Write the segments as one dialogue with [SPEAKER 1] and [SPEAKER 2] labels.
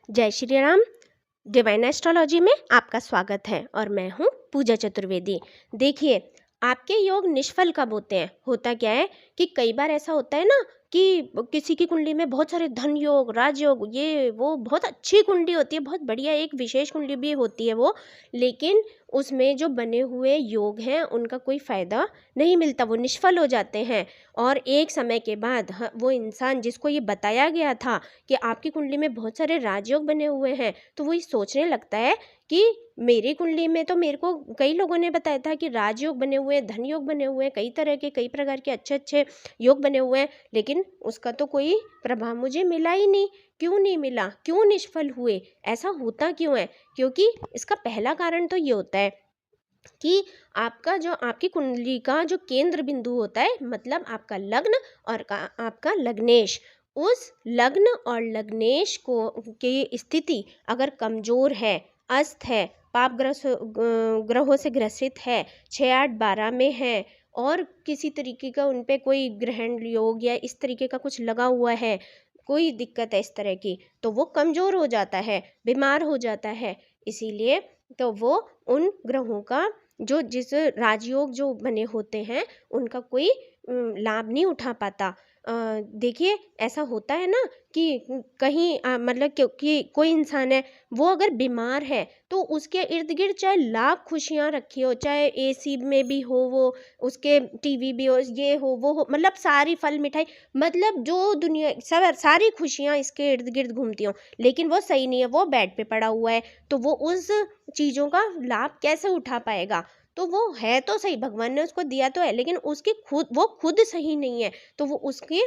[SPEAKER 1] जय Shri Ram. Divine astrology में आपका स्वागत है और मैं हूँ पूजा चतुर्वेदी। देखिए, आपके योग निष्फल कब होते हैं? होता क्या है कि कई बार ऐसा होता है ना कि किसी की कुंडली में बहुत सारे धन योग, राजयोग, ये वो बहुत अच्छी कुंडली होती है, बहुत बढ़िया एक विशेष कुंडली भी होती है वो, लेकिन उसमें जो बने हुए योग हैं उनका कोई फ़ायदा नहीं मिलता, वो निष्फल हो जाते हैं। और एक समय के बाद वो इंसान जिसको ये बताया गया था कि आपकी कुंडली में बहुत सारे राजयोग बने हुए हैं, तो वो ये सोचने लगता है कि मेरी कुंडली में तो मेरे को कई लोगों ने बताया था कि राजयोग बने हुए हैं, धन योग बने हुए हैं, कई तरह के कई प्रकार के अच्छे अच्छे योग बने हुए हैं, लेकिन उसका तो कोई प्रभाव मुझे मिला ही नहीं। क्यों नहीं मिला? क्यों निष्फल हुए? ऐसा होता क्यों है? क्योंकि इसका पहला कारण तो ये होता है कि आपकी कुंडली का जो केंद्र बिंदु होता है, मतलब आपका लग्न और आपका लग्नेश, उस लग्न और लग्नेश को की स्थिति अगर कमजोर है, अस्त है, पाप ग्रहों से ग्रसित है, 6, 8, 12 में है और किसी तरीके का उन पे कोई ग्रहण योग या इस तरीके का कुछ लगा हुआ है, कोई दिक्कत है इस तरह की, तो वो कमजोर हो जाता है, बीमार हो जाता है। इसीलिए तो वो उन ग्रहों का जो जिस राजयोग जो बने होते हैं उनका कोई लाभ नहीं उठा पाता। देखिए, ऐसा होता है ना कि कहीं मतलब क्योंकि कोई इंसान है, वो अगर बीमार है तो उसके इर्द गिर्द चाहे लाख खुशियाँ रखी हो, चाहे एसी में भी हो वो, उसके टीवी भी हो, ये हो वो हो, मतलब सारी फल मिठाई, मतलब जो दुनिया सब सारी खुशियाँ इसके इर्द गिर्द घूमती हों, लेकिन वो सही नहीं है, वो बेड पे पड़ा हुआ है, तो वो उस चीज़ों का लाभ कैसे उठा पाएगा? तो वो है तो सही, भगवान ने उसको दिया तो है, लेकिन उसकी वो खुद सही नहीं है, तो वो उसके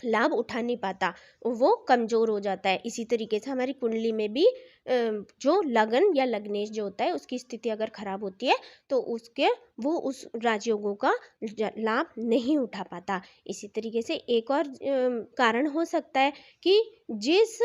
[SPEAKER 1] लाभ उठा नहीं पाता, वो कमज़ोर हो जाता है। इसी तरीके से हमारी कुंडली में भी जो लगन या लग्नेश जो होता है उसकी स्थिति अगर खराब होती है तो वो उस राजयोगों का लाभ नहीं उठा पाता। इसी तरीके से एक और कारण हो सकता है कि जिस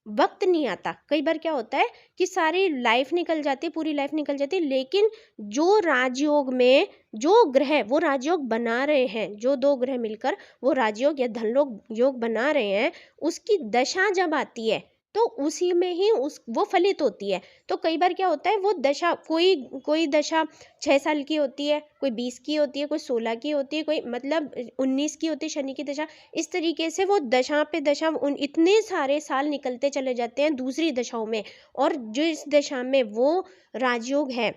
[SPEAKER 1] वक्त नहीं आता, कई बार क्या होता है कि सारी लाइफ निकल जाती है, पूरी लाइफ निकल जाती है, लेकिन जो राजयोग में जो ग्रह वो राजयोग बना रहे हैं, जो 2 ग्रह मिलकर वो राजयोग या धनलोक योग बना रहे हैं, उसकी दशा जब आती है तो उसी में ही उस वो फलित होती है। तो कई बार क्या होता है, वो दशा कोई कोई दशा 6 साल की होती है, कोई 20 की होती है, कोई 16 की होती है, कोई मतलब 19 की होती है शनि की दशा। इस तरीके से वो दशा पे दशा उन इतने सारे साल निकलते चले जाते हैं दूसरी दशाओं में, और जिस दशा में वो राजयोग है,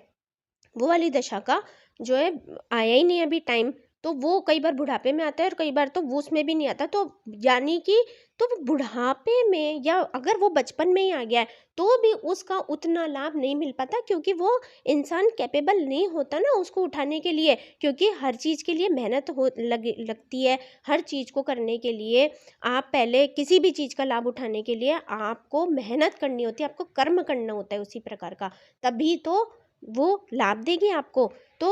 [SPEAKER 1] वो वाली दशा का जो है आया ही नहीं अभी टाइम, तो वो कई बार बुढ़ापे में आता है और कई बार तो वो उसमें भी नहीं आता, तो यानी कि तो वो बुढ़ापे में या अगर वो बचपन में ही आ गया है तो भी उसका उतना लाभ नहीं मिल पाता, क्योंकि वो इंसान कैपेबल नहीं होता ना उसको उठाने के लिए, क्योंकि हर चीज़ के लिए मेहनत लगती है। हर चीज़ को करने के लिए आप पहले किसी भी चीज़ का लाभ उठाने के लिए आपको मेहनत करनी होती है, आपको कर्म करना होता है उसी प्रकार का, तभी तो वो लाभ देगी आपको। तो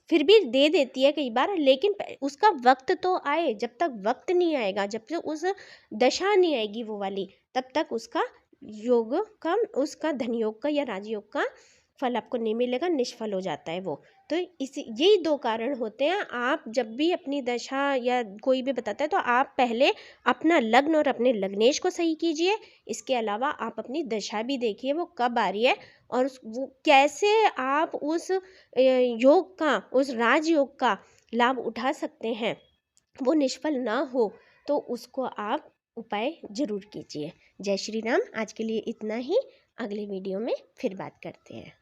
[SPEAKER 1] फिर भी दे देती है कई बार, लेकिन उसका वक्त तो आए, जब तक वक्त नहीं आएगा, जब तक उस दशा नहीं आएगी वो वाली, तब तक उसका योग का उसका धन योग का या राजयोग का फल आपको नहीं मिलेगा, निष्फल हो जाता है वो। तो इसी यही 2 कारण होते हैं। आप जब भी अपनी दशा या कोई भी बताता है तो आप पहले अपना लग्न और अपने लग्नेश को सही कीजिए। इसके अलावा आप अपनी दशा भी देखिए वो कब आ रही है, और वो कैसे आप उस योग का, उस राजयोग का लाभ उठा सकते हैं, वो निष्फल ना हो, तो उसको आप उपाय ज़रूर कीजिए। जय श्री राम। आज के लिए इतना ही, अगले वीडियो में फिर बात करते हैं।